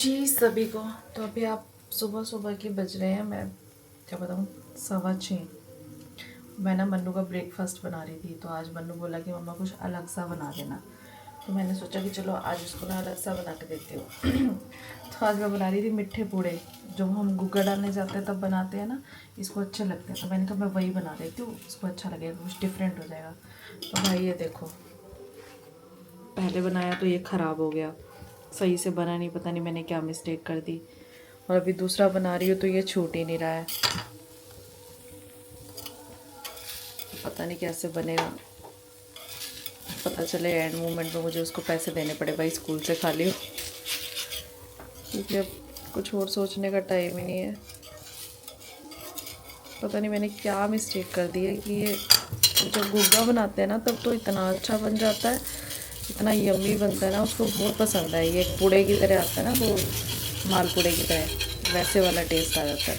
जी सभी को। तो अभी आप सुबह सुबह के बज रहे हैं, मैं क्या बताऊँ, 6:15। मैं ना मन्नू का ब्रेकफास्ट बना रही थी, तो आज मन्नू बोला कि मम्मा कुछ अलग सा बना देना। तो मैंने सोचा कि चलो आज उसको ना अलग सा बना के देती हूँ। तो आज मैं बना रही थी मिठे पूड़े, जो हम गुग्गा डालने जाते हैं तब बनाते हैं ना, इसको अच्छे लगते हैं। तो मैंने कहा मैं वही बना देती हूँ, इसको अच्छा लगेगा, कुछ डिफरेंट हो जाएगा। तो भाई ये देखो, पहले बनाया तो ये ख़राब हो गया, सही से बना नहीं, पता नहीं मैंने क्या मिस्टेक कर दी। और अभी दूसरा बना रही हूँ तो ये छूट ही नहीं रहा है, पता नहीं कैसे बनेगा। पता चले एंड मोमेंट में मुझे उसको पैसे देने पड़े, भाई स्कूल से खा लियो, क्योंकि अब कुछ और सोचने का टाइम ही नहीं है। पता नहीं मैंने क्या मिस्टेक कर दी है कि ये जब गुग्गा बनाते हैं ना तब तो इतना अच्छा बन जाता है, इतना यम्मी बनता है ना, उसको बहुत पसंद है। ये पूड़े की तरह आता है ना, वो मालपूड़े की तरह, वैसे वाला टेस्ट आ जाता है।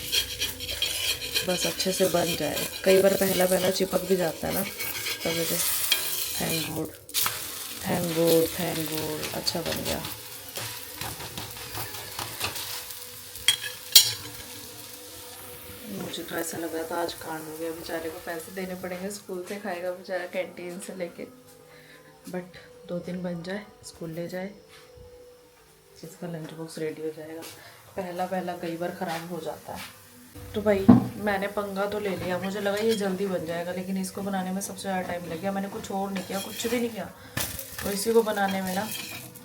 बस अच्छे से बन जाए, कई बार पहला पहला चिपक भी जाता है ना, तब मुझे thank God, thank God, thank God, अच्छा बन गया। मुझे तो ऐसा लग रहा था आज कांड हो गया, बेचारे को पैसे देने पड़ेंगे, स्कूल से खाएगा बेचारा कैंटीन से लेके। बट 2 दिन बन जाए, स्कूल ले जाए, जिसका लंच बॉक्स रेडी हो जाएगा। पहला पहला कई बार ख़राब हो जाता है। तो भाई मैंने पंगा तो ले लिया, मुझे लगा ये जल्दी बन जाएगा, लेकिन इसको बनाने में सबसे ज़्यादा टाइम लग गया। मैंने कुछ और नहीं किया, कुछ भी नहीं किया, तो इसी को बनाने में ना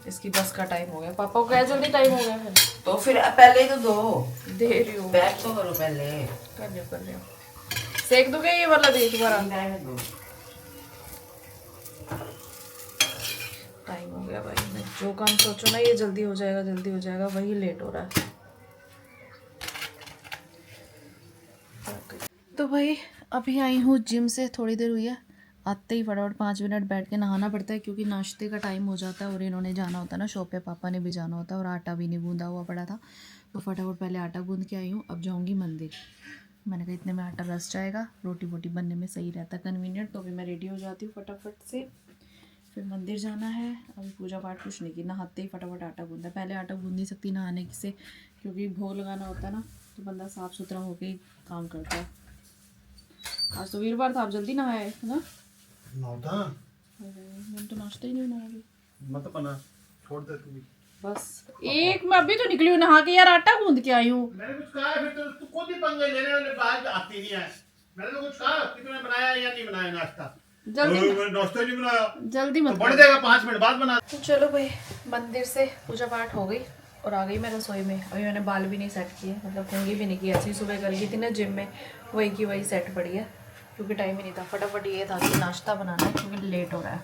इसकी बस का टाइम हो गया। पापा को क्या जल्दी टाइम हो गया, फिर पहले ही तो दो, दे रही हूँ, बैक तो करो पहले। कर रही हूँ। सेक दोगे ये वाला भी दोबारा? दो। टाइम हो गया भाई, मैं जो काम सोचो ना ये जल्दी हो जाएगा जल्दी हो जाएगा, वही लेट हो रहा है। तो भाई अभी आई हूँ जिम से, थोड़ी देर हुई है। आते ही फटाफट 5 मिनट बैठ के नहाना पड़ता है, क्योंकि नाश्ते का टाइम हो जाता है और इन्होंने जाना होता है ना शॉप पे, पापा ने भी जाना होता है, और आटा भी नहीं गूंदा हुआ पड़ा था, तो फटाफट पहले आटा गूंद के आई हूँ। अब जाऊँगी मंदिर। मैंने कहा इतने में आटा बस जाएगा, रोटी वोटी बनने में सही रहता है, कन्वीनियंट। तो अभी मैं रेडी हो जाती हूँ फटाफट से, फिर मंदिर जाना है। अभी पूजा पाठ कुछ नहीं की, नहाते ही फटाफट आटा गूंदा। पहले आटा गूंद नहीं सकती नहाने से, क्योंकि भोग लगाना होता है ना, तो बंदा साफ़ सुथरा होके ही काम करता है। आज तो वीरवार था, आप जल्दी नहाए है ना? नौता मैंने तो नाश्ता ही नहीं बनाया अभी। मत बना, छोड़ दे तू भी। बस एक मैं अभी तो निकली हूँ नहा के, यार आटा गूंद के आई हूँ। मैंने कुछ कहा है, फिर तो तू खुद ही पंगे लेने वाले बात आती नहीं है। मैंने तो कुछ कहा कि तूने बनाया या नहीं बनाया नाश्ता? जल्दी मैंने नाश्ता नहीं बनाया, जल्दी तो मत बढ़ करो। जाएगा, 5 मिनट बाद बना। तो चलो भाई, मंदिर से पूजा पाठ हो गई और आ गई मैं रसोई में। अभी मैंने बाल भी नहीं सेट किए, मतलब कंघी भी नहीं की, ऐसी सुबह कर गई थी ना जिम में, वही की वही सेट पड़ी है, क्योंकि टाइम ही नहीं था। फटाफट ये था कि नाश्ता बनाना है, क्योंकि लेट हो रहा है।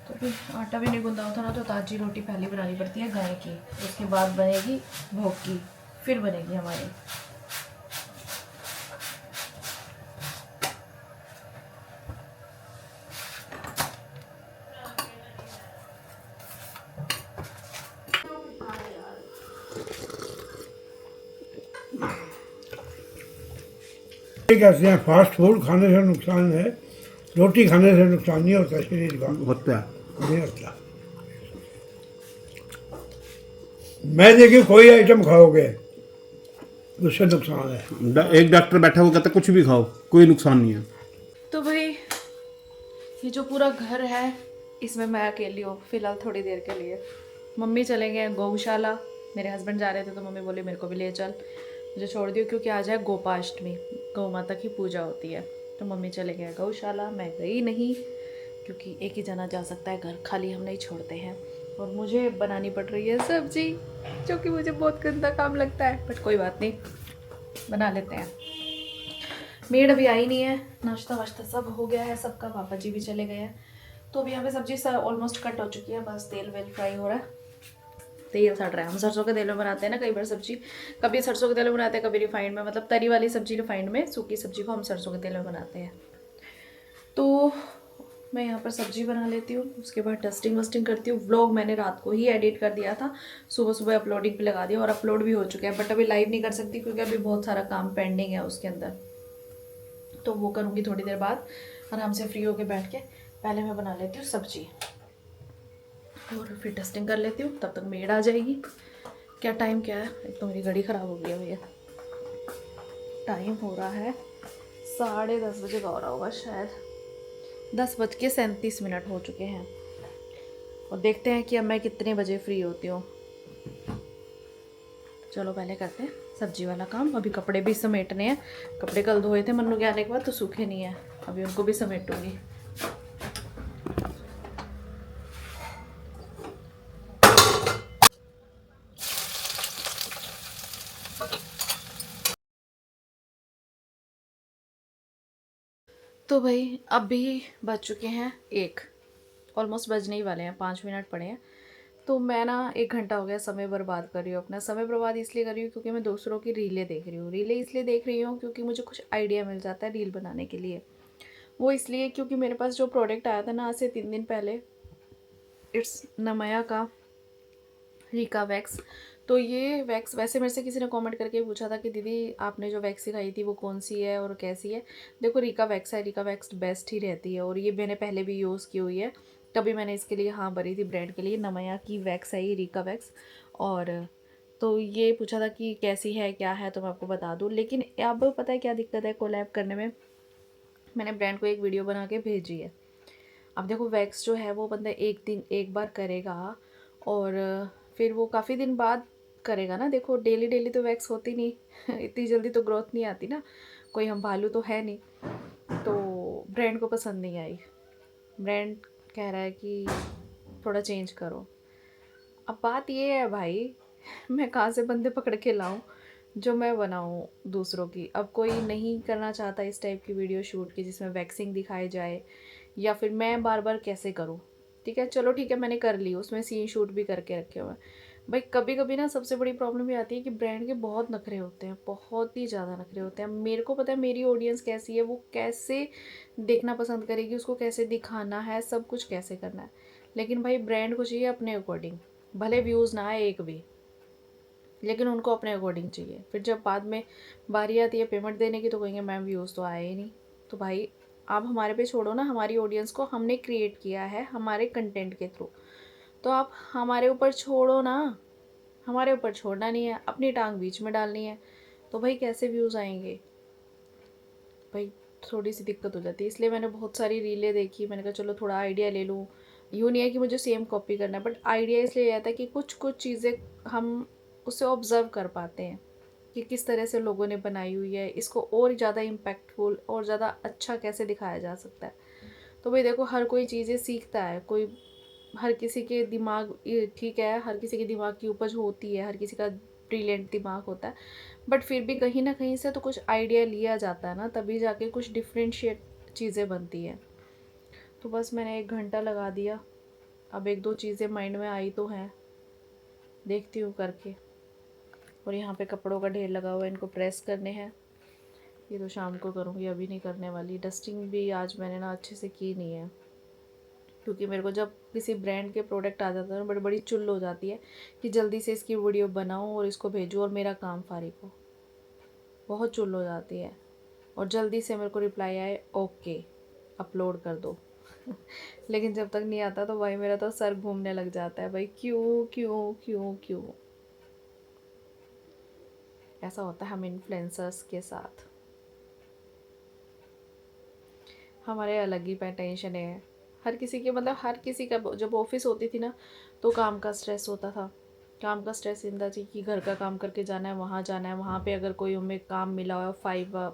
तो फिर आटा भी नहीं गूंदा था ना, तो ताज़ी रोटी पहले बनानी पड़ती है गाय की, उसके बाद बनेगी भोग की, फिर बनेगी हमारी। कहते हैं फास्ट फूड खाने से नुकसान है, रोटी खाने से नुकसान नहीं होता शरीर का, होता है। नहीं होता। मैदे की कोई आइटम खाओगे उससे नुकसान है। एक डॉक्टर बैठा हुआ कहता है कुछ भी खाओ, कोई नुकसान नहीं है। तो भाई ये जो पूरा घर है इसमें मैं अकेली हूँ फिलहाल, थोड़ी देर के लिए। मम्मी चले गए गौशाला, मेरे हस्बैंड जा रहे थे तो मम्मी बोली मेरे को भी ले चल, मुझे छोड़ दियो, क्योंकि आज है गोपाष्टमी, गौ माता की पूजा होती है। तो मम्मी चले गए गौशाला, मैं गई नहीं, क्योंकि एक ही जना जा सकता है, घर खाली हम नहीं छोड़ते हैं। और मुझे बनानी पड़ रही है सब्जी, जो कि मुझे बहुत गंदा काम लगता है, बट कोई बात नहीं, बना लेते हैं। मेड अभी आई नहीं है, नाश्ता वाश्ता सब हो गया है सबका, पापा जी भी चले गए हैं। तो अभी यहाँ पे सब्जी ऑलमोस्ट कट हो चुकी है, बस तेल वेल फ्राई हो रहा है, तेल सड़ रहा है। हम सरसों के तेल में बनाते हैं ना कई बार सब्जी, कभी सरसों के तेल में बनाते हैं, कभी रिफाइंड में, मतलब तरी वाली सब्जी रिफाइंड में, सूखी सब्जी को हम सरसों के तेल में बनाते हैं। तो मैं यहाँ पर सब्जी बना लेती हूँ, उसके बाद डस्टिंग वस्टिंग करती हूँ। व्लॉग मैंने रात को ही एडिट कर दिया था, सुबह सुबह अपलोडिंग पे लगा दिया, और अपलोड भी हो चुके हैं, बट अभी लाइव नहीं कर सकती क्योंकि अभी बहुत सारा काम पेंडिंग है उसके अंदर, तो वो करूँगी थोड़ी देर बाद, आराम से फ्री होके बैठ के। पहले मैं बना लेती हूँ सब्जी। और फिर डस्टिंग कर लेती हूँ, तब तक मेड आ जाएगी। क्या टाइम क्या है, एक तो मेरी घड़ी ख़राब हो गई है भैया। टाइम हो रहा है 10:30 बजे का हो रहा होगा शायद, 10:37 हो चुके हैं। और देखते हैं कि अब मैं कितने बजे फ्री होती हूँ। चलो पहले करते हैं सब्जी वाला काम। अभी कपड़े भी समेटने हैं। कपड़े कल धोए थे मन्नू के आने के बाद, तो सूखे नहीं है, अभी उनको भी समेटूंगी। तो भाई अभी बज चुके हैं 1, ऑलमोस्ट बजने ही वाले हैं, 5 मिनट पड़े हैं। तो मैं ना 1 घंटा हो गया समय बर्बाद कर रही हूँ। अपना समय बर्बाद इसलिए कर रही हूँ क्योंकि मैं दूसरों की रीलें देख रही हूँ। रीलें इसलिए देख रही हूँ क्योंकि मुझे कुछ आइडिया मिल जाता है रील बनाने के लिए। वो इसलिए क्योंकि मेरे पास जो प्रोडक्ट आया था ना आज से 3 दिन पहले, इट्स नमया का रीका वैक्स। तो ये वैक्स वैसे मेरे से किसी ने कमेंट करके पूछा था कि दीदी आपने जो वैक्स सिखाई थी वो कौन सी है और कैसी है। देखो रीका वैक्स है, रीका वैक्स बेस्ट ही रहती है और ये मैंने पहले भी यूज़ की हुई है। तभी मैंने इसके लिए हाँ भरी थी ब्रांड के लिए। नमया की वैक्स है ये रीका वैक्स। और तो ये पूछा था कि कैसी है क्या है, तो मैं आपको बता दूँ। लेकिन अब पता है क्या दिक्कत है कोलैब करने में, मैंने ब्रांड को एक वीडियो बना के भेजी है। अब देखो वैक्स जो है वो बंदा एक बार करेगा और फिर वो काफ़ी दिन बाद करेगा ना। देखो डेली डेली तो वैक्स होती नहीं इतनी जल्दी तो ग्रोथ नहीं आती ना, कोई हम भालू तो है नहीं। तो ब्रांड को पसंद नहीं आई। ब्रांड कह रहा है कि थोड़ा चेंज करो। अब बात ये है भाई मैं कहाँ से बंदे पकड़ के लाऊं जो मैं बनाऊं दूसरों की। अब कोई नहीं करना चाहता इस टाइप की वीडियो शूट की जिसमें वैक्सिंग दिखाई जाए, या फिर मैं बार बार कैसे करूं। ठीक है चलो ठीक है मैंने कर ली, उसमें सीन शूट भी करके रखे हुए हैं। भाई कभी कभी ना सबसे बड़ी प्रॉब्लम ये आती है कि ब्रांड के बहुत नखरे होते हैं, बहुत ही ज़्यादा नखरे होते हैं। मेरे को पता है मेरी ऑडियंस कैसी है, वो कैसे देखना पसंद करेगी, उसको कैसे दिखाना है, सब कुछ कैसे करना है। लेकिन भाई ब्रांड को चाहिए अपने अकॉर्डिंग, भले व्यूज़ ना आए एक भी, लेकिन उनको अपने अकॉर्डिंग चाहिए। फिर जब बाद में बारी आती है पेमेंट देने की तो कहेंगे मैम व्यूज़ तो आए ही नहीं। तो भाई आप हमारे पे छोड़ो ना, हमारी ऑडियंस को हमने क्रिएट किया है हमारे कंटेंट के थ्रू, तो आप हमारे ऊपर छोड़ो ना। हमारे ऊपर छोड़ना नहीं है, अपनी टांग बीच में डालनी है। तो भाई कैसे व्यूज़ आएंगे भाई, थोड़ी सी दिक्कत हो जाती है। इसलिए मैंने बहुत सारी रीलें देखी, मैंने कहा चलो थोड़ा आइडिया ले लूँ। यूँ नहीं है कि मुझे सेम कॉपी करना है, बट आइडिया इसलिए आता है कि कुछ कुछ चीज़ें हम उसे ऑब्ज़र्व कर पाते हैं कि किस तरह से लोगों ने बनाई हुई है, इसको और ज़्यादा इम्पैक्टफुल और ज़्यादा अच्छा कैसे दिखाया जा सकता है। तो भाई देखो हर कोई चीज़ें सीखता है, कोई हर किसी के दिमाग ठीक है, हर किसी के दिमाग की उपज होती है, हर किसी का ब्रिलियंट दिमाग होता है, बट फिर भी कहीं ना कहीं से तो कुछ आइडिया लिया जाता है ना, तभी जाके कुछ डिफ्रेंशिएट चीज़ें बनती हैं। तो बस मैंने 1 घंटा लगा दिया। अब 1-2 चीज़ें माइंड में आई तो हैं, देखती हूँ करके। और यहाँ पे कपड़ों का ढेर लगा हुआ है, इनको प्रेस करने हैं। ये तो शाम को करूँगी, अभी नहीं करने वाली। डस्टिंग भी आज मैंने ना अच्छे से की नहीं है, क्योंकि मेरे को जब किसी ब्रांड के प्रोडक्ट आ जाता है ना बड़ी बड़ी चुल हो जाती है कि जल्दी से इसकी वीडियो बनाऊँ और इसको भेजूँ और मेरा काम फारिग हो। बहुत चुल हो जाती है और जल्दी से मेरे को रिप्लाई आए ओके अपलोड कर दो लेकिन जब तक नहीं आता तो भाई मेरा तो सर घूमने लग जाता है। भाई क्यों क्यों क्यों क्यों ऐसा होता है हम इन्फ्लुएंसर्स के साथ। हमारे अलग ही टेंशन है हर किसी के, मतलब हर किसी का। जब ऑफिस होती थी ना तो काम का स्ट्रेस होता था। काम का स्ट्रेस इंदा थी कि घर का काम करके जाना है, वहाँ जाना है, वहाँ पे अगर कोई हमें काम मिला हुआ है,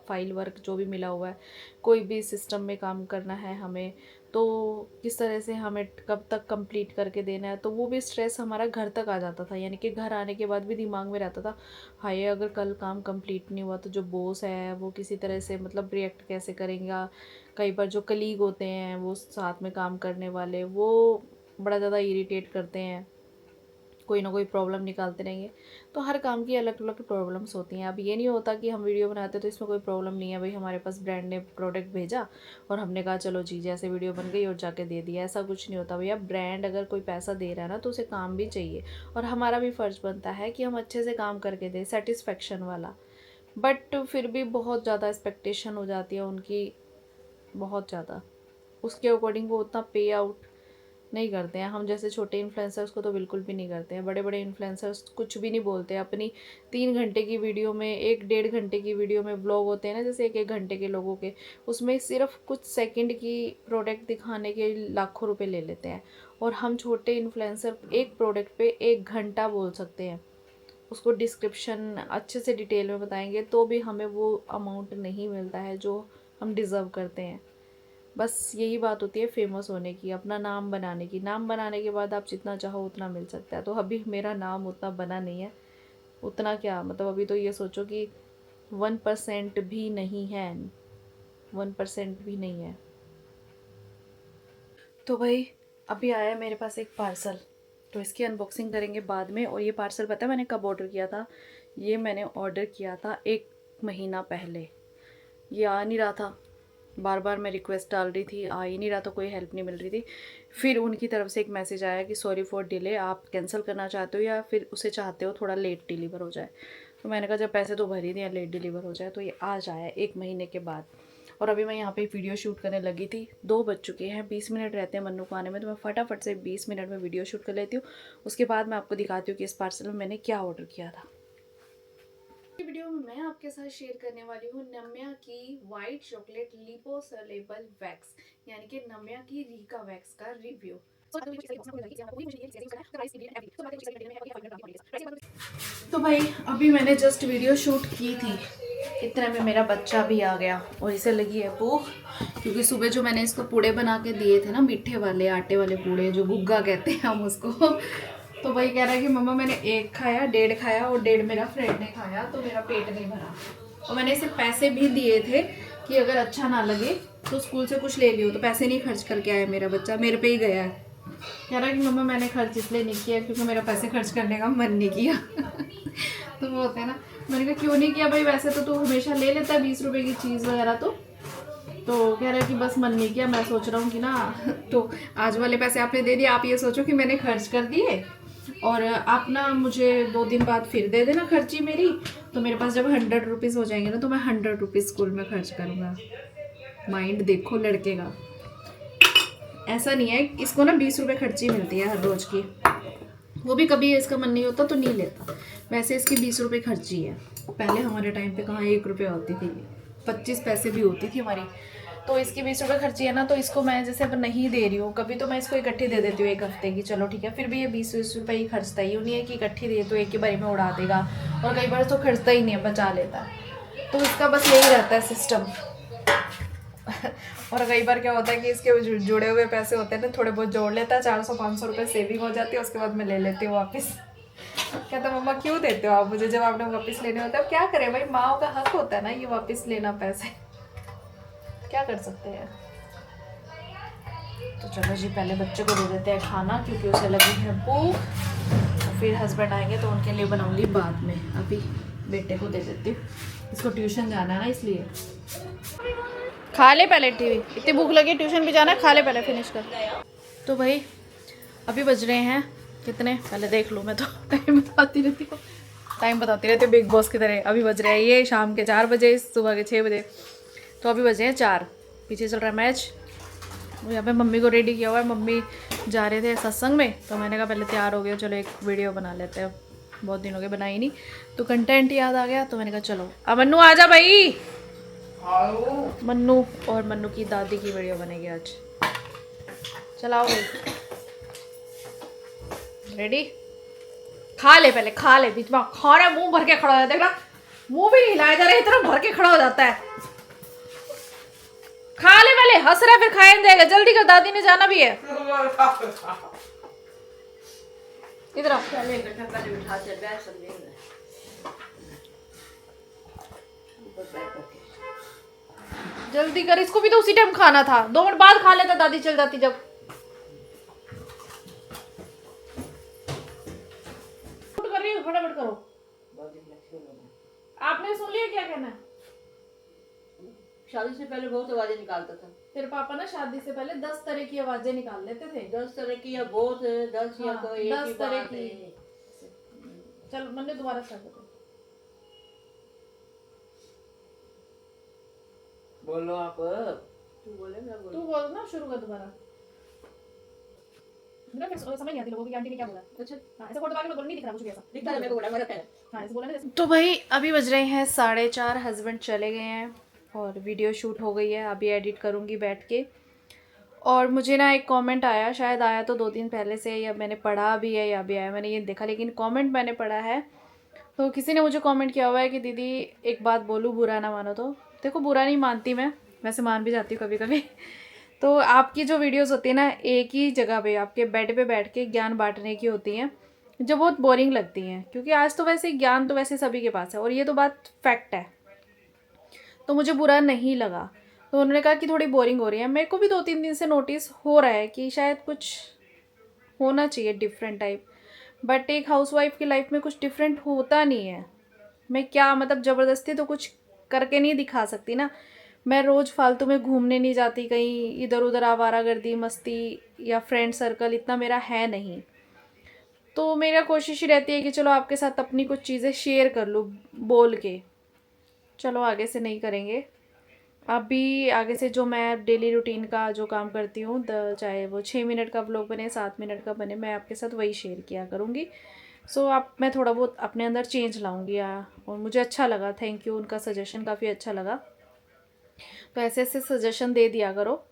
फाइल वर्क जो भी मिला हुआ है, कोई भी सिस्टम में काम करना है हमें, तो किस तरह से हमें कब तक कंप्लीट करके देना है, तो वो भी स्ट्रेस हमारा घर तक आ जाता था। यानी कि घर आने के बाद भी दिमाग में रहता था हाय अगर कल काम कंप्लीट नहीं हुआ तो जो बॉस है वो किसी तरह से मतलब रिएक्ट कैसे करेंगे। कई बार जो कलीग होते हैं वो साथ में काम करने वाले, वो बड़ा ज़्यादा इरिटेट करते हैं, कोई ना कोई प्रॉब्लम निकालते रहेंगे। तो हर काम की अलग अलग प्रॉब्लम्स होती हैं। अब ये नहीं होता कि हम वीडियो बनाते तो इसमें कोई प्रॉब्लम नहीं है, भाई हमारे पास ब्रांड ने प्रोडक्ट भेजा और हमने कहा चलो जी जैसे वीडियो बन गई और जाके दे दिया, ऐसा कुछ नहीं होता। भैया ब्रांड अगर कोई पैसा दे रहा है ना तो उसे काम भी चाहिए, और हमारा भी फ़र्ज़ बनता है कि हम अच्छे से काम करके दें, सेटिस्फेक्शन वाला। बट फिर भी बहुत ज़्यादा एक्सपेक्टेशन हो जाती है उनकी, बहुत ज़्यादा। उसके अकॉर्डिंग वो उतना पे आउट नहीं करते हैं। हम जैसे छोटे इन्फ्लुएंसर्स को तो बिल्कुल भी नहीं करते हैं। बड़े बड़े इन्फ्लुएंसर्स कुछ भी नहीं बोलते हैं। अपनी 3 घंटे की वीडियो में, 1-1.5 घंटे की वीडियो में व्लॉग होते हैं ना, जैसे 1-1 घंटे के लोगों के, उसमें सिर्फ कुछ सेकंड की प्रोडक्ट दिखाने के लाखों रुपए ले लेते हैं। और हम छोटे इन्फ्लुएंसर एक प्रोडक्ट पे 1 घंटा बोल सकते हैं, उसको डिस्क्रिप्शन अच्छे से डिटेल में बताएंगे तो भी हमें वो अमाउंट नहीं मिलता है जो हम डिज़र्व करते हैं। बस यही बात होती है फेमस होने की, अपना नाम बनाने की। नाम बनाने के बाद आप जितना चाहो उतना मिल सकता है। तो अभी मेरा नाम उतना बना नहीं है। उतना क्या मतलब, अभी तो ये सोचो कि 1% भी नहीं है, 1% भी नहीं है। तो भाई अभी आया मेरे पास एक पार्सल, तो इसकी अनबॉक्सिंग करेंगे बाद में। और ये पार्सल पता है मैंने कब ऑर्डर किया था? ये मैंने ऑर्डर किया था 1 महीना पहले। ये आ नहीं रहा था, बार बार मैं रिक्वेस्ट डाल रही थी, आ ही नहीं रहा था, कोई हेल्प नहीं मिल रही थी। फिर उनकी तरफ से एक मैसेज आया कि सॉरी फॉर डिले, आप कैंसिल करना चाहते हो या फिर उसे चाहते हो थोड़ा लेट डिलीवर हो जाए। तो मैंने कहा जब पैसे तो भर ही दिए, लेट डिलीवर हो जाए। तो ये आज आया 1 महीने के बाद। और अभी मैं यहाँ पे वीडियो शूट करने लगी थी। 2 बज चुके हैं, 20 मिनट रहते हैं मन्नू को आने में, तो मैं फटाफट से 20 मिनट में वीडियो शूट कर लेती हूँ। उसके बाद मैं आपको दिखाती हूँ कि इस पार्सल में मैंने क्या ऑर्डर किया था। वीडियो में मैं आपके साथ शेयर करने वाली हूँ नम्या की वाइट चॉकलेट लिपोसोलेबल वैक्स, यानी कि नम्या की रीका वैक्स का रिव्यू। तो भाई अभी मैंने जस्ट वीडियो शूट की थी, इतने में मेरा बच्चा भी आ गया और इसे लगी है भूख, क्योंकि सुबह जो मैंने इसको पूड़े बना के दिए थे ना, मीठे वाले आटे वाले पूड़े, जो गुग्गा कहते हैं हम उसको। तो भाई कह रहा है कि मम्मा मैंने 1 खाया, 1.5 खाया और 1.5 मेरा फ्रेंड ने खाया, तो मेरा पेट नहीं भरा। और मैंने इसे पैसे भी दिए थे कि अगर अच्छा ना लगे तो स्कूल से कुछ ले लियो। तो पैसे नहीं खर्च करके आया मेरा बच्चा, मेरे पे ही गया है। कह रहा है कि मम्मा मैंने खर्च इसलिए नहीं किया क्योंकि मेरा पैसे खर्च करने का मन नहीं किया। तो वो होता है ना, मैंने कहा क्यों नहीं किया भाई, वैसे तो तू हमेशा ले लेता है 20 रुपए की चीज़ वगैरह। तो कह रहा है कि बस मन नहीं किया। मैं सोच रहा हूँ कि ना, तो आज वाले पैसे आपने दे दिए, आप ये सोचो कि मैंने खर्च कर दिए और आप ना मुझे 2 दिन बाद फिर दे देना खर्ची मेरी। तो मेरे पास जब 100 रुपीज़ हो जाएंगे ना, तो मैं 100 रुपीज़ स्कूल में खर्च करूँगा। माइंड देखो लड़के का, ऐसा नहीं है। इसको ना 20 रुपये खर्ची मिलती है हर रोज़ की, वो भी कभी इसका मन नहीं होता तो नहीं लेता। वैसे इसकी 20 रुपये खर्ची है। पहले हमारे टाइम पे कहाँ 1 रुपये होती थी, 25 पैसे भी होती थी हमारी। तो इसकी 20 रुपये खर्ची है ना, तो इसको मैं जैसे अब नहीं दे रही हूँ, कभी तो मैं इसको इकट्ठी दे देती हूँ 1 हफ्ते की, चलो ठीक है। फिर भी ये 20-20 रुपये ही खर्चता ही, नहीं है कि इकट्ठी दे तो एक ही बारी में उड़ा देगा। और कई बार तो खर्चता ही नहीं है, बचा लेता है। तो इसका बस यही रहता है सिस्टम। और कई बार क्या होता है कि इसके जुड़े हुए पैसे होते हैं ना, थोड़े बहुत जोड़ लेता है, 400-500 रुपये सेविंग हो जाती है। उसके बाद मैं ले लेती हूँ वापस। कहता मम्मा क्यों देते हो आप मुझे जब आपने वापस लेने होते हैं? अब क्या करें भाई, माँ का हक होता है ना ये वापस लेना पैसे, क्या कर सकते हैं। तो चलो जी पहले बच्चे को दे देते हैं खाना, क्योंकि उसे लगी है भूख। तो फिर हस्बैंड आएंगे तो उनके लिए बनाऊंगी बाद में, अभी बेटे को दे देती हूँ, इसको ट्यूशन जाना है ना इसलिए। खा ले पहले टीवी, इतनी भूख लगी, ट्यूशन भी जाना है, खा ले पहले, फिनिश कर। तो भाई अभी बज रहे हैं कितने, पहले देख लूँ मैं तो टाइम बताती रहती हूँ बिग बॉस की तरह। अभी बज रहे हैं ये शाम के 4 बजे, सुबह के 6 बजे। तो अभी बजे हैं 4, पीछे चल रहा है मैच। यहाँ पे मम्मी को रेडी किया हुआ है, मम्मी जा रहे थे सत्संग में, तो मैंने कहा पहले तैयार हो गए, चलो एक वीडियो बना लेते हैं, बहुत दिन हो गए बनाई नहीं, तो कंटेंट याद आ गया। तो मैंने कहा चलो अब मन्नू आ जा भाई, मन्नू और मन्नू की दादी की वीडियो बनेगी आज। चलाओ भाई, रेडी? खा ले पहले, खा ले, बीच में खाना मुंह भर के खड़ा हो जाता है, मुंह भी नहीं हिलाया जा रहा है, इतना भर के खड़ा हो जाता है। खा ले पहले, हंस रहा है फिर खाया नहीं जाएगा, जल्दी कर, दादी ने जाना भी है। इधर आओ, जल्दी कर, इसको भी तो उसी टाइम खाना था, 2 मिनट बाद खा लेता, दादी चल जाती जब। कर रही हो, फटाफट करो। आपने सुन लिया क्या कहना है? शादी से पहले बहुत आवाजें निकालता था। तेरे पापा ना शादी से पहले 10 तरह की आवाजें निकाल लेते थे। 10 तरह की या बहुत है, 10 या कोई एक 10 ही तरह बात की। है। चल मैंने दोबारा स्टार्ट कर। बोलो आप, तू बोले मैं तू बोलूं? बोल ना, शुरू कर दोबारा। मतलब फिर समझ नहीं आती लोगों की आंटी ने क्या बोला। अच्छा हाँ, ऐसे फोटो आगे मैं बोल नहीं दिख रहा कुछ भी ऐसा। दिखता है मेरे को बड़ा मजा है। हाँ, ऐसे बोला ना जैसे। तो भाई अभी बज रहे हैं 4:30, हस्बैंड चले गए हैं और वीडियो शूट हो गई है, अभी एडिट करूँगी बैठ के। और मुझे ना एक कमेंट आया, शायद आया तो 2 दिन पहले से, या मैंने पढ़ा भी है या भी आया, मैंने ये देखा, लेकिन कमेंट मैंने पढ़ा है। तो किसी ने मुझे कमेंट किया हुआ है कि दीदी एक बात बोलूँ, बुरा ना मानो तो। देखो बुरा नहीं मानती मैं, वैसे मान भी जाती हूँ कभी कभी। तो आपकी जो वीडियोस होती है ना, एक ही जगह पे आपके बेड पे बैठ के ज्ञान बांटने की होती हैं, जो बहुत बोरिंग लगती हैं, क्योंकि आज तो वैसे ज्ञान तो वैसे सभी के पास है और ये तो बात फैक्ट है। तो मुझे बुरा नहीं लगा। तो उन्होंने कहा कि थोड़ी बोरिंग हो रही है। मेरे को भी 2-3 दिन से नोटिस हो रहा है कि शायद कुछ होना चाहिए डिफरेंट टाइप, बट एक हाउसवाइफ की लाइफ में कुछ डिफरेंट होता नहीं है। मैं क्या मतलब ज़बरदस्ती तो कुछ करके नहीं दिखा सकती ना। मैं रोज़ फालतू में घूमने नहीं जाती कहीं, इधर उधर आवारागर्दी मस्ती या फ्रेंड सर्कल इतना मेरा है नहीं। तो मेरा कोशिश ही रहती है कि चलो आपके साथ अपनी कुछ चीज़ें शेयर कर लूँ बोल के। चलो आगे से नहीं करेंगे। अभी आगे से जो मैं डेली रूटीन का जो काम करती हूँ, चाहे वो 6 मिनट का व्लॉग बने 7 मिनट का बने, मैं आपके साथ वही शेयर किया करूँगी। सो आप मैं थोड़ा बहुत अपने अंदर चेंज लाऊंगी और मुझे अच्छा लगा, थैंक यू, उनका सजेशन काफ़ी अच्छा लगा। तो ऐसे ऐसे सजेशन दे दिया करो।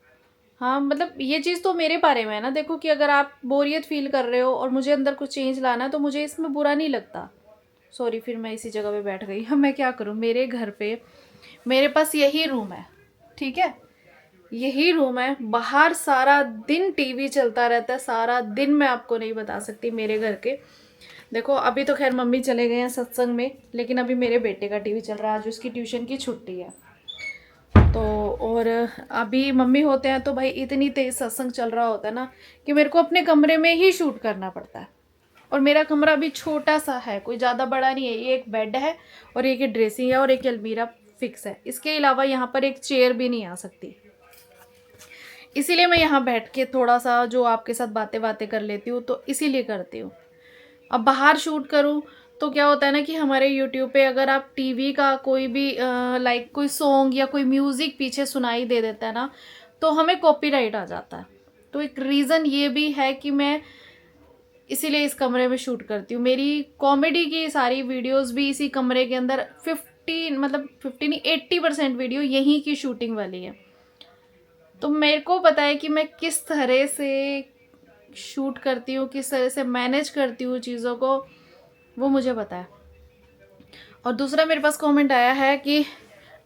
हाँ मतलब ये चीज़ तो मेरे बारे में है ना, देखो कि अगर आप बोरियत फील कर रहे हो और मुझे अंदर कुछ चेंज लाना है तो मुझे इसमें बुरा नहीं लगता। सॉरी, फिर मैं इसी जगह पे बैठ गई। हाँ, मैं क्या करूँ, मेरे घर पे मेरे पास यही रूम है, ठीक है, यही रूम है। बाहर सारा दिन टीवी चलता रहता है, सारा दिन मैं आपको नहीं बता सकती मेरे घर के। देखो अभी तो खैर मम्मी चले गए हैं सत्संग में, लेकिन अभी मेरे बेटे का टीवी चल रहा है, आज उसकी ट्यूशन की छुट्टी है। तो और अभी मम्मी होते हैं तो भाई इतनी तेज़ सत्संग चल रहा होता है ना कि मेरे को अपने कमरे में ही शूट करना पड़ता है। और मेरा कमरा भी छोटा सा है, कोई ज़्यादा बड़ा नहीं है। ये एक बेड है और एक ड्रेसिंग है और एक अलमीरा फिक्स है। इसके अलावा यहाँ पर एक चेयर भी नहीं आ सकती। इसीलिए मैं यहाँ बैठ के थोड़ा सा जो आपके साथ बातें बातें कर लेती हूँ, तो इसीलिए करती हूँ। अब बाहर शूट करूँ तो क्या होता है ना कि हमारे यूट्यूब पे अगर आप टीवी का कोई भी लाइक कोई सॉन्ग या कोई म्यूज़िक पीछे सुनाई दे देता है ना, तो हमें कॉपीराइट आ जाता है। तो एक रीज़न ये भी है कि मैं इसीलिए इस कमरे में शूट करती हूँ। मेरी कॉमेडी की सारी वीडियोस भी इसी कमरे के अंदर 50 नहीं 80% वीडियो यहीं की शूटिंग वाली है। तो मेरे को पता है कि मैं किस तरह से शूट करती हूँ, किस तरह से मैनेज करती हूँ चीज़ों को, वो मुझे पता है। और दूसरा मेरे पास कमेंट आया है कि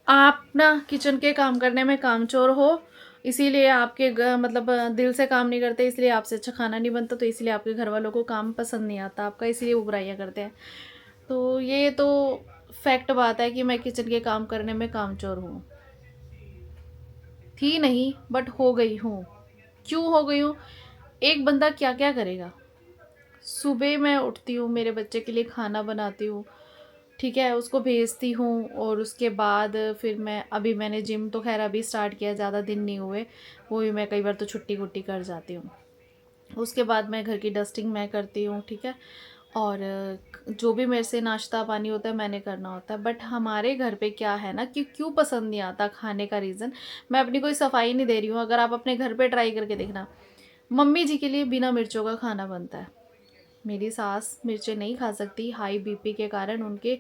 आप ना किचन के काम करने में कामचोर हो, इसीलिए आपके मतलब दिल से काम नहीं करते, इसलिए आपसे अच्छा खाना नहीं बनता, तो इसलिए आपके घर वालों को काम पसंद नहीं आता आपका, इसलिए वो बुराइयाँ करते हैं। तो ये तो फैक्ट बात है कि मैं किचन के काम करने में कामचोर हूँ, थी नहीं बट हो गई हूँ। क्यों हो गई हूँ? एक बंदा क्या क्या करेगा। सुबह मैं उठती हूँ, मेरे बच्चे के लिए खाना बनाती हूँ, ठीक है, उसको भेजती हूँ, और उसके बाद फिर मैंने जिम तो खैर अभी स्टार्ट किया, ज़्यादा दिन नहीं हुए, वो भी मैं कई बार तो छुट्टी कुट्टी कर जाती हूँ। उसके बाद मैं घर की डस्टिंग मैं करती हूँ, ठीक है, और जो भी मेरे से नाश्ता पानी होता है मैंने करना होता है। बट हमारे घर पे क्या है ना कि क्यों पसंद नहीं आता खाने का रीज़न, मैं अपनी कोई सफाई नहीं दे रही हूँ, अगर आप अपने घर पे ट्राई करके देखना, मम्मी जी के लिए बिना मिर्चों का खाना बनता है। मेरी सास मिर्चें नहीं खा सकती, हाई बीपी के कारण उनके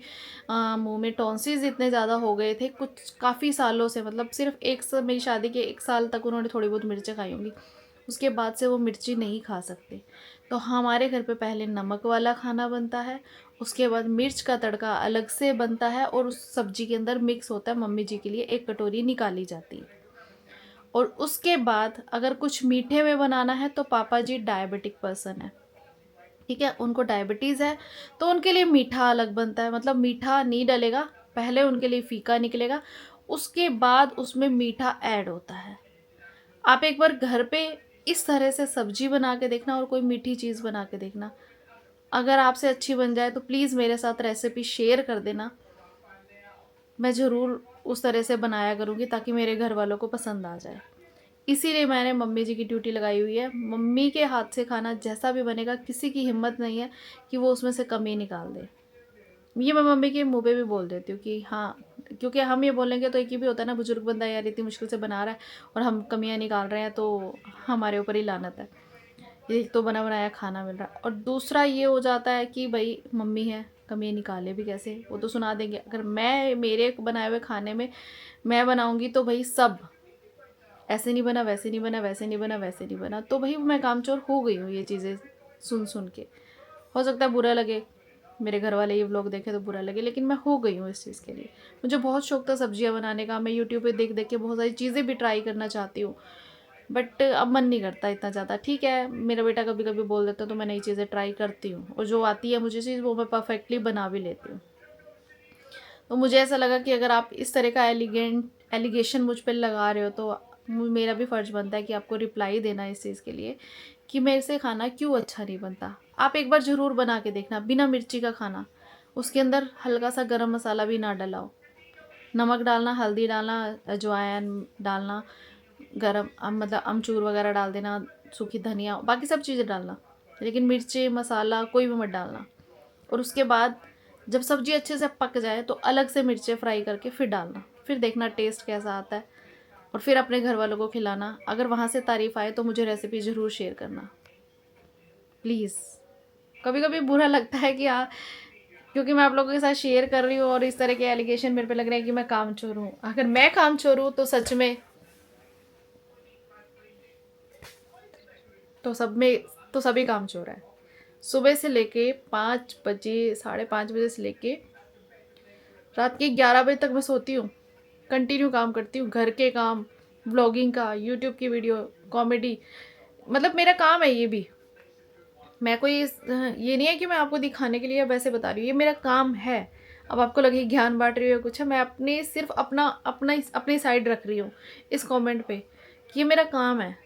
मुंह में टॉन्सिल्स इतने ज़्यादा हो गए थे कुछ काफ़ी सालों से, मतलब सिर्फ मेरी शादी के 1 साल तक उन्होंने थोड़ी बहुत मिर्चें खाई होंगी, उसके बाद से वो मिर्ची नहीं खा सकते। तो हमारे घर पे पहले नमक वाला खाना बनता है, उसके बाद मिर्च का तड़का अलग से बनता है और उस सब्जी के अंदर मिक्स होता है, मम्मी जी के लिए 1 कटोरी निकाली जाती है। और उसके बाद अगर कुछ मीठे में बनाना है तो पापा जी डायबिटिक पर्सन है, ठीक है, उनको डायबिटीज़ है, तो उनके लिए मीठा अलग बनता है, मतलब मीठा नहीं डलेगा, पहले उनके लिए फीका निकलेगा, उसके बाद उसमें मीठा ऐड होता है। आप एक बार घर पे इस तरह से सब्जी बना के देखना और कोई मीठी चीज़ बना के देखना, अगर आपसे अच्छी बन जाए तो प्लीज़ मेरे साथ रेसिपी शेयर कर देना, मैं ज़रूर उस तरह से बनाया करूँगी ताकि मेरे घर वालों को पसंद आ जाए। इसीलिए मैंने मम्मी जी की ड्यूटी लगाई हुई है, मम्मी के हाथ से खाना जैसा भी बनेगा किसी की हिम्मत नहीं है कि वो उसमें से कमी निकाल दे। ये मैं मम्मी के मुँह पे भी बोल देती हूँ कि हाँ, क्योंकि हम ये बोलेंगे तो एक ही भी होता है ना, बुजुर्ग बंदा यार इतनी मुश्किल से बना रहा है और हम कमियाँ निकाल रहे हैं तो हमारे ऊपर ही लानत है। एक तो बना बनाया खाना मिल रहा है, और दूसरा ये हो जाता है कि भाई मम्मी है, कमी निकाले भी कैसे, वो तो सुना देंगे। अगर मैं मेरे बनाए हुए खाने में मैं बनाऊंगी तो भाई सब ऐसे नहीं बना, वैसे नहीं बना, वैसे नहीं बना, वैसे नहीं बना, तो भाई मैं कामचोर हो गई हूँ ये चीज़ें सुन सुन के। हो सकता है बुरा लगे, मेरे घर वाले ये व्लॉग देखे तो बुरा लगे, लेकिन मैं हो गई हूँ इस चीज़ के लिए। मुझे बहुत शौक था सब्जियां बनाने का, मैं यूट्यूब पे देख देख के बहुत सारी चीज़ें भी ट्राई करना चाहती हूँ, बट अब मन नहीं करता इतना ज़्यादा। ठीक है, मेरा बेटा कभी कभी बोल देता है तो मैं नई चीज़ें ट्राई करती हूँ, और जो आती है मुझे चीज़ वो मैं परफेक्टली बना भी लेती हूँ। तो मुझे ऐसा लगा कि अगर आप इस तरह का एलिगेशन मुझ पर लगा रहे हो तो मेरा भी फ़र्ज़ बनता है कि आपको रिप्लाई देना इस चीज़ के लिए कि मेरे से खाना क्यों अच्छा नहीं बनता। आप एक बार ज़रूर बना के देखना, बिना मिर्ची का खाना, उसके अंदर हल्का सा गरम मसाला भी ना डलाओ, नमक डालना, हल्दी डालना, अजवाइन डालना, गरम मतलब अमचूर वगैरह डाल देना, सूखी धनिया, बाकी सब चीज़ें डालना, लेकिन मिर्ची मसाला कोई भी मत डालना। और उसके बाद जब सब्ज़ी अच्छे से पक जाए तो अलग से मिर्चें फ्राई करके फिर डालना, फिर देखना टेस्ट कैसा आता है, और फिर अपने घर वालों को खिलाना। अगर वहाँ से तारीफ़ आए तो मुझे रेसिपी ज़रूर शेयर करना प्लीज़। कभी कभी बुरा लगता है कि हाँ, क्योंकि मैं आप लोगों के साथ शेयर कर रही हूँ और इस तरह के एलिगेशन मेरे पे लग रहे हैं कि मैं कामचोर हूँ। अगर मैं कामचोर हूँ तो सच में तो सभी कामचोर है। सुबह से लेके 5 बजे, 5:30 बजे से लेके रात के 11 बजे तक मैं सोती हूँ, कंटिन्यू काम करती हूँ, घर के काम, ब्लॉगिंग का, यूट्यूब की वीडियो, कॉमेडी, मतलब मेरा काम है ये भी। मैं कोई ये नहीं है कि मैं आपको दिखाने के लिए वैसे बता रही हूँ, ये मेरा काम है। अब आपको लगे ज्ञान बांट रही हो कुछ है, मैं अपने सिर्फ अपनी साइड रख रही हूँ इस कमेंट पे कि ये मेरा काम है।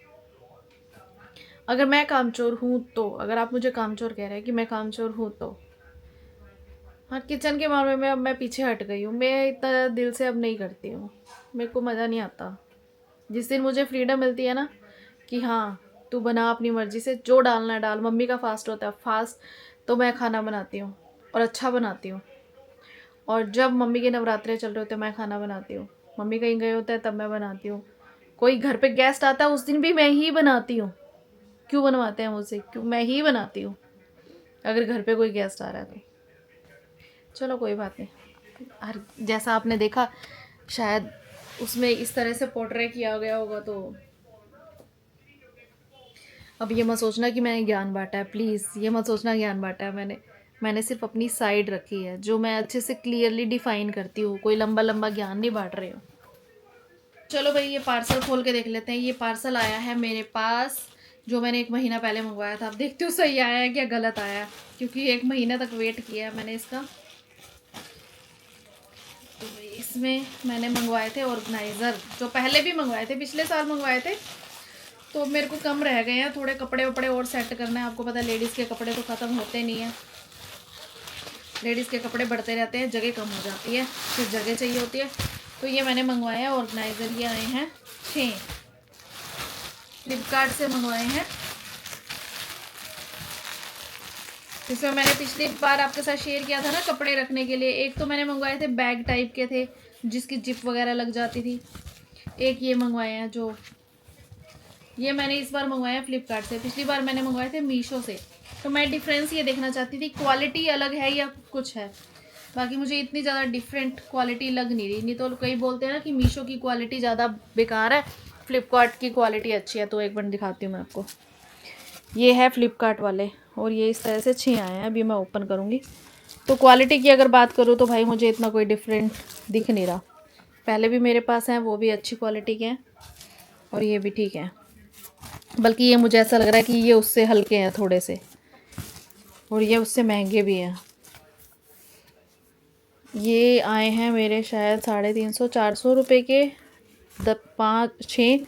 अगर मैं कामचोर हूँ तो, अगर आप मुझे कामचोर कह रहे हैं कि मैं कामचोर हूँ तो, हाँ, किचन के मामले में अब मैं पीछे हट गई हूँ, मैं इतना दिल से अब नहीं करती हूँ, मेरे को मज़ा नहीं आता। जिस दिन मुझे फ्रीडम मिलती है ना कि हाँ तू बना अपनी मर्ज़ी से, जो डालना है डाल, मम्मी का फास्ट होता है, फास्ट तो मैं खाना बनाती हूँ और अच्छा बनाती हूँ। और जब मम्मी के नवरात्रे चल रहे होते हैं मैं खाना बनाती हूँ, मम्मी कहीं गए होते हैं तब मैं बनाती हूँ, कोई घर पे गेस्ट आता है उस दिन भी मैं ही बनाती हूँ। क्यों बनवाते हैं मुझसे, क्यों, मैं ही बनाती हूँ अगर घर पे कोई गेस्ट आ रहा है तो। चलो कोई बात नहीं, हर जैसा आपने देखा शायद उसमें इस तरह से पोर्ट्रे किया गया होगा, तो अब ये मत सोचना कि मैंने ज्ञान बांटा है, प्लीज़ ये मत सोचना ज्ञान बांटा है मैंने सिर्फ अपनी साइड रखी है जो मैं अच्छे से क्लियरली डिफाइन करती हूँ, कोई लंबा लंबा ज्ञान नहीं बांट रही हूँ। चलो भाई ये पार्सल खोल के देख लेते हैं। ये पार्सल आया है मेरे पास जो मैंने 1 महीना पहले मंगवाया था। अब देखती हूँ सही आया है क्या गलत आया है, क्योंकि 1 महीने तक वेट किया है मैंने इसका। तो भाई इसमें मैंने मंगवाए थे ऑर्गेनाइज़र, जो पहले भी मंगवाए थे, पिछले साल मंगवाए थे, तो मेरे को कम रह गए हैं, थोड़े कपड़े वपड़े और सेट करना है। आपको पता है लेडीज़ के कपड़े तो ख़त्म होते नहीं हैं, लेडीज़ के कपड़े बढ़ते रहते हैं, जगह कम हो जाती है, फिर जगह चाहिए होती है। तो ये मैंने मंगवाए हैं ऑर्गेनाइज़र, ये आए हैं 6, फ्लिपकार्ट से मंगवाए हैं। इसमें मैंने पिछली बार आपके साथ शेयर किया था ना कपड़े रखने के लिए, एक तो मैंने मंगवाए थे बैग टाइप के थे जिसकी जिप वगैरह लग जाती थी, एक ये मंगवाए हैं जो ये मैंने इस बार मंगवाया है फ्लिपकार्ट से, पिछली बार मैंने मंगवाए थे मीशो से। तो मैं डिफरेंस ये देखना चाहती थी क्वालिटी अलग है या कुछ है, बाकी मुझे इतनी ज़्यादा डिफरेंट क्वालिटी लग नहीं रही। नहीं तो कई बोलते हैं ना कि मीशो की क्वालिटी ज़्यादा बेकार है, फ्लिपकार्ट की क्वालिटी अच्छी है। तो एक बार दिखाती हूँ मैं आपको, ये है फ्लिपकार्ट वाले और ये इस तरह से 6 आए हैं। अभी मैं ओपन करूँगी तो क्वालिटी की अगर बात करूँ तो भाई मुझे इतना कोई डिफरेंट दिख नहीं रहा। पहले भी मेरे पास हैं, वो भी अच्छी क्वालिटी के हैं और ये भी ठीक है, बल्कि ये मुझे ऐसा लग रहा है कि ये उससे हल्के हैं थोड़े से और ये उससे महंगे भी हैं। ये आए हैं मेरे शायद 350-400 रुपये के 5-6,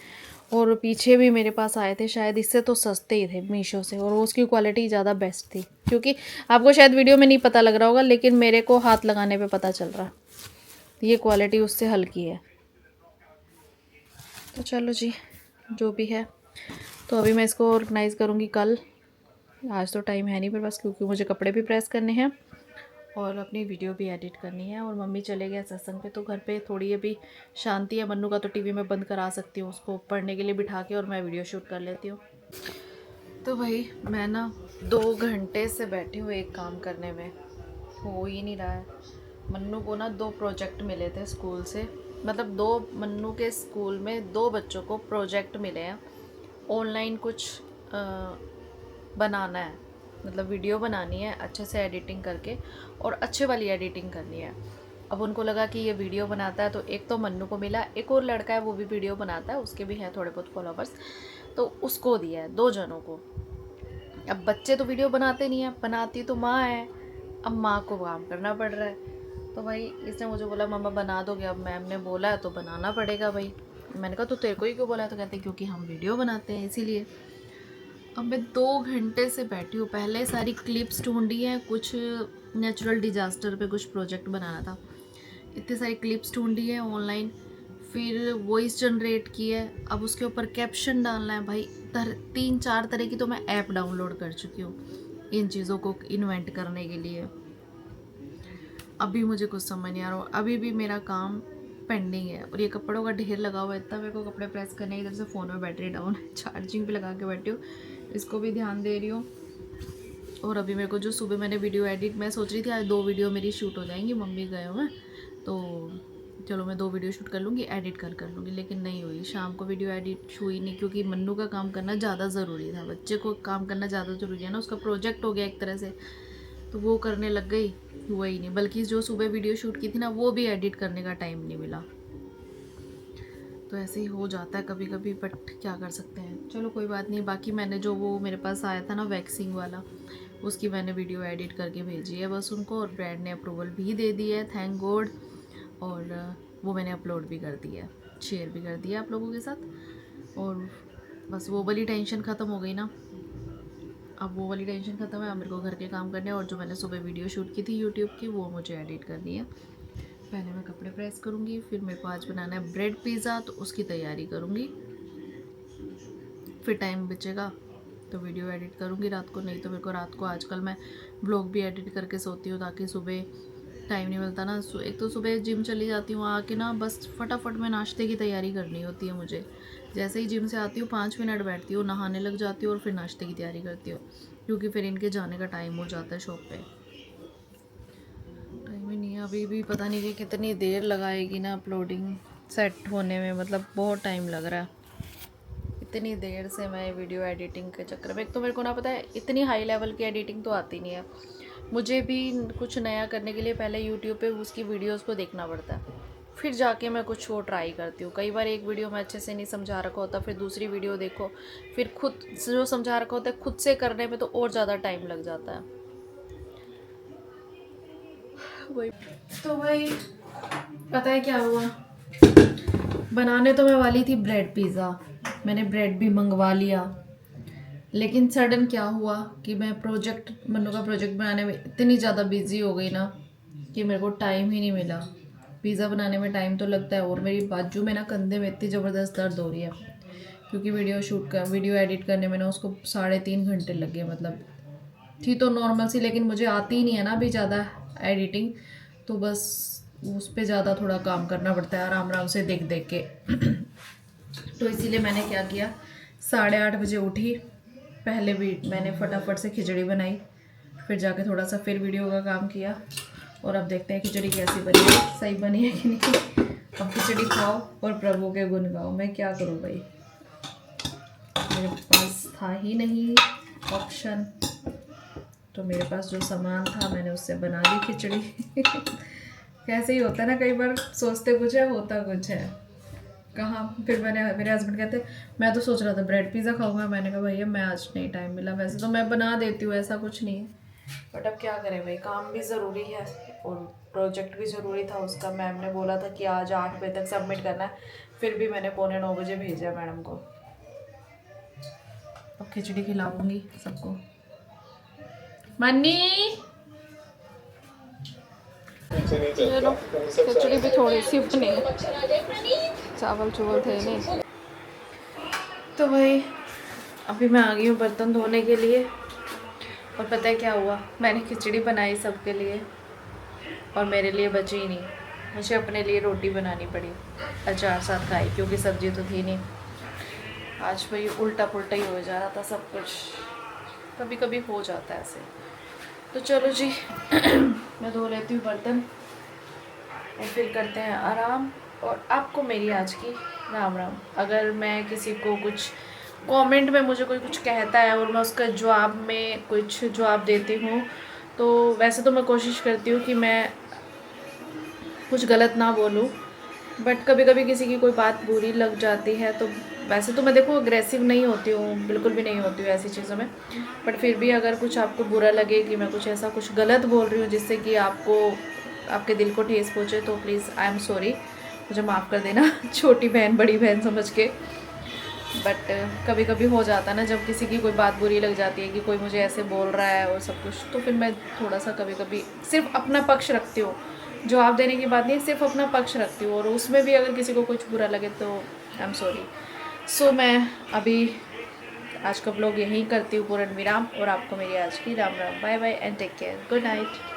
और पीछे भी मेरे पास आए थे शायद इससे तो सस्ते ही थे मीशो से, और उसकी क्वालिटी ज़्यादा बेस्ट थी। क्योंकि आपको शायद वीडियो में नहीं पता लग रहा होगा, लेकिन मेरे को हाथ लगाने पे पता चल रहा, ये क्वालिटी उससे हल्की है। तो चलो जी जो भी है, तो अभी मैं इसको ऑर्गेनाइज़ करूँगी कल, आज तो टाइम है नहीं मेरे पास, क्योंकि मुझे कपड़े भी प्रेस करने हैं और अपनी वीडियो भी एडिट करनी है। और मम्मी चले गए सत्संग पे, तो घर पे थोड़ी अभी शांति है। मन्नू का तो टीवी में बंद करा सकती हूँ, उसको पढ़ने के लिए बिठा के और मैं वीडियो शूट कर लेती हूँ। तो भाई मैं ना 2 घंटे से बैठी हूँ एक काम करने में, हो ही नहीं रहा है। मन्नू को ना 2 प्रोजेक्ट मिले थे स्कूल से, मतलब 2 मन्नू के स्कूल में 2 बच्चों को प्रोजेक्ट मिले हैं। ऑनलाइन कुछ बनाना है, मतलब वीडियो बनानी है अच्छे से एडिटिंग करके, और अच्छे वाली एडिटिंग करनी है। अब उनको लगा कि ये वीडियो बनाता है, तो एक तो मन्नू को मिला, एक और लड़का है वो भी वीडियो बनाता है, उसके भी हैं थोड़े बहुत फॉलोवर्स, तो उसको दिया है 2 जनों को। अब बच्चे तो वीडियो बनाते नहीं हैं, बनाती तो माँ है, अब माँ को काम करना पड़ रहा है। तो भाई इसने मुझे बोला मम्मा बना दोगे, अब मैम ने बोला है तो बनाना पड़ेगा भाई। मैंने कहा तो तेरे को ही क्यों बोला है, तो कहते क्योंकि हम वीडियो बनाते हैं इसीलिए। अब मैं 2 घंटे से बैठी हूँ, पहले सारी क्लिप्स ढूंढी हैं, कुछ नेचुरल डिजास्टर पे कुछ प्रोजेक्ट बनाना था, इतनी सारी क्लिप्स ढूंढी है ऑनलाइन, फिर वॉइस जनरेट की है, अब उसके ऊपर कैप्शन डालना है। भाई 3-4 तरह की तो मैं ऐप डाउनलोड कर चुकी हूँ इन चीज़ों को इन्वेंट करने के लिए। अभी मुझे कुछ समझ नहीं आ रहा, अभी भी मेरा काम पेंडिंग है, और ये कपड़ों का ढेर लगा हुआ है इतना, मेरे को कपड़े प्रेस करने की तरफ से फ़ोन में बैटरी डाउन है, चार्जिंग पे लगा के बैठी हूँ, इसको भी ध्यान दे रही हूँ। और अभी मेरे को जो सुबह मैंने वीडियो एडिट, मैं सोच रही थी आज 2 वीडियो मेरी शूट हो जाएंगी, मम्मी गए हुए तो चलो मैं 2 वीडियो शूट कर लूँगी, एडिट कर लूँगी, लेकिन नहीं हुई, शाम को वीडियो एडिट हुई नहीं, क्योंकि मन्नू का काम करना ज़्यादा ज़रूरी था, बच्चे को काम करना ज़्यादा ज़रूरी है ना, उसका प्रोजेक्ट हो गया एक तरह से, तो वो करने लग गई, हुआ ही नहीं। बल्कि जो सुबह वीडियो शूट की थी ना, वो भी एडिट करने का टाइम नहीं मिला। तो ऐसे ही हो जाता है कभी कभी, बट क्या कर सकते हैं, चलो कोई बात नहीं। बाकी मैंने जो वो मेरे पास आया था ना वैक्सिंग वाला, उसकी मैंने वीडियो एडिट करके भेजी है बस उनको, और ब्रांड ने अप्रूवल भी दे दी है, थैंक गॉड। और वो मैंने अपलोड भी कर दिया है, शेयर भी कर दिया आप लोगों के साथ, और बस वो वाली टेंशन ख़त्म हो गई ना। अब वो वाली टेंशन ख़त्म है, अब मेरे को घर के काम करने हैं, और जो मैंने सुबह वीडियो शूट की थी यूट्यूब की, वो मुझे एडिट करनी है। पहले मैं कपड़े प्रेस करूँगी, फिर मेरे को आज बनाना है ब्रेड पिज़्ज़ा, तो उसकी तैयारी करूँगी, फिर टाइम बचेगा तो वीडियो एडिट करूँगी रात को। नहीं तो मेरे को रात को आजकल मैं ब्लॉग भी एडिट करके सोती हूँ, ताकि सुबह टाइम नहीं मिलता ना। एक तो सुबह जिम चली जाती हूँ, आके ना बस फटाफट में नाश्ते की तैयारी करनी होती है मुझे। जैसे ही जिम से आती हूँ 5 मिनट बैठती हूँ, नहाने लग जाती हूँ, और फिर नाश्ते की तैयारी करती हूँ, क्योंकि फिर इनके जाने का टाइम हो जाता है शॉप पे। टाइम ही नहीं है, अभी भी पता नहीं कि कितनी देर लगाएगी ना अपलोडिंग सेट होने में, मतलब बहुत टाइम लग रहा है। इतनी देर से मैं वीडियो एडिटिंग के चक्कर में, एक तो मेरे को ना पता है इतनी हाई लेवल की एडिटिंग तो आती नहीं है मुझे भी। कुछ नया करने के लिए पहले यूट्यूब पे उसकी वीडियोस को देखना पड़ता है, फिर जाके मैं कुछ वो ट्राई करती हूँ। कई बार एक वीडियो में अच्छे से नहीं समझा रखा होता, फिर दूसरी वीडियो देखो, फिर खुद जो समझा रखा होता है खुद से करने में तो और ज़्यादा टाइम लग जाता है। वही तो भाई पता है क्या हुआ, बनाने तो मैं वाली थी ब्रेड पिज़्ज़ा, मैंने ब्रेड भी मंगवा लिया, लेकिन सडन क्या हुआ कि मैं मन्नू का प्रोजेक्ट बनाने में इतनी ज़्यादा बिजी हो गई ना कि मेरे को टाइम ही नहीं मिला। पिज़्ज़ा बनाने में टाइम तो लगता है, और मेरी बाजू में ना कंधे में इतनी ज़बरदस्त दर्द हो रही है, क्योंकि वीडियो एडिट करने में ना उसको 3.5 घंटे लग गए। मतलब थी तो नॉर्मल सी, लेकिन मुझे आती ही नहीं है ना अभी ज़्यादा एडिटिंग, तो बस उस पर ज़्यादा थोड़ा काम करना पड़ता है आराम आराम से देख देख के। तो इसीलिए मैंने क्या किया, 8:30 बजे उठी, पहले भी मैंने फटाफट से खिचड़ी बनाई, फिर जाके थोड़ा सा फिर वीडियो का काम किया, और अब देखते हैं खिचड़ी कैसी बनी है, सही बनी है कि नहीं। अब खिचड़ी खाओ और प्रभु के गुण गाओ, मैं क्या करूँ भाई, मेरे पास था ही नहीं ऑप्शन, तो मेरे पास जो सामान था मैंने उससे बना ली खिचड़ी। कैसे ही होता है ना, कई बार सोचते कुछ है होता कुछ है कहाँ। फिर मेरे हस्बैंड कहते मैं तो सोच रहा था ब्रेड पिज़्ज़ा खाऊंगा, मैंने कहा भैया मैं आज नहीं टाइम मिला, वैसे तो मैं बना देती हूँ ऐसा कुछ नहीं है, बट अब क्या करें भाई, काम भी ज़रूरी है और प्रोजेक्ट भी ज़रूरी था उसका। मैम ने बोला था कि आज 8 बजे तक सबमिट करना है, फिर भी मैंने 8:45 बजे भेजा मैडम को। अब खिचड़ी खिलाऊंगी सबको। मन्नी चलो, खिचड़ी भी थोड़ी सी बनी, चावल चुवल थे नहीं। तो भाई अभी मैं आ गई हूँ बर्तन धोने के लिए, और पता है क्या हुआ, मैंने खिचड़ी बनाई सबके लिए और मेरे लिए बची ही नहीं, मुझे अपने लिए रोटी बनानी पड़ी, अचार साथ खाई, क्योंकि सब्जी तो थी नहीं। आज भाई उल्टा पुल्टा ही हो जा रहा था सब कुछ। कभी कभी हो जाता है ऐसे। तो चलो जी मैं धो लेती हूँ बर्तन और फिर करते हैं आराम। और आपको मेरी आज की राम राम। अगर मैं किसी को कुछ कमेंट में मुझे कोई कुछ कहता है और मैं उसका जवाब में कुछ जवाब देती हूँ, तो वैसे तो मैं कोशिश करती हूँ कि मैं कुछ गलत ना बोलूँ, बट कभी कभी किसी की कोई बात बुरी लग जाती है। तो वैसे तो मैं देखो अग्रेसिव नहीं होती हूँ, बिल्कुल भी नहीं होती हूँ ऐसी चीज़ों में, बट फिर भी अगर कुछ आपको बुरा लगे कि मैं कुछ ऐसा कुछ गलत बोल रही हूँ जिससे कि आपको आपके दिल को ठेस पहुँचे, तो प्लीज़ आई एम सॉरी, मुझे माफ़ कर देना छोटी बहन बड़ी बहन समझ के। बट कभी कभी हो जाता है ना, जब किसी की कोई बात बुरी लग जाती है कि कोई मुझे ऐसे बोल रहा है और सब कुछ, तो फिर मैं थोड़ा सा कभी कभी सिर्फ अपना पक्ष रखती हूँ। जवाब देने की बात नहीं, सिर्फ अपना पक्ष रखती हूँ, और उसमें भी अगर किसी को कुछ बुरा लगे तो आई एम सॉरी। सो मैं अभी आज का ब्लॉग यहीं करती हूँ पूर्ण विराम, और आपको मेरी आज की Ram Ram, bye bye and take care, good night.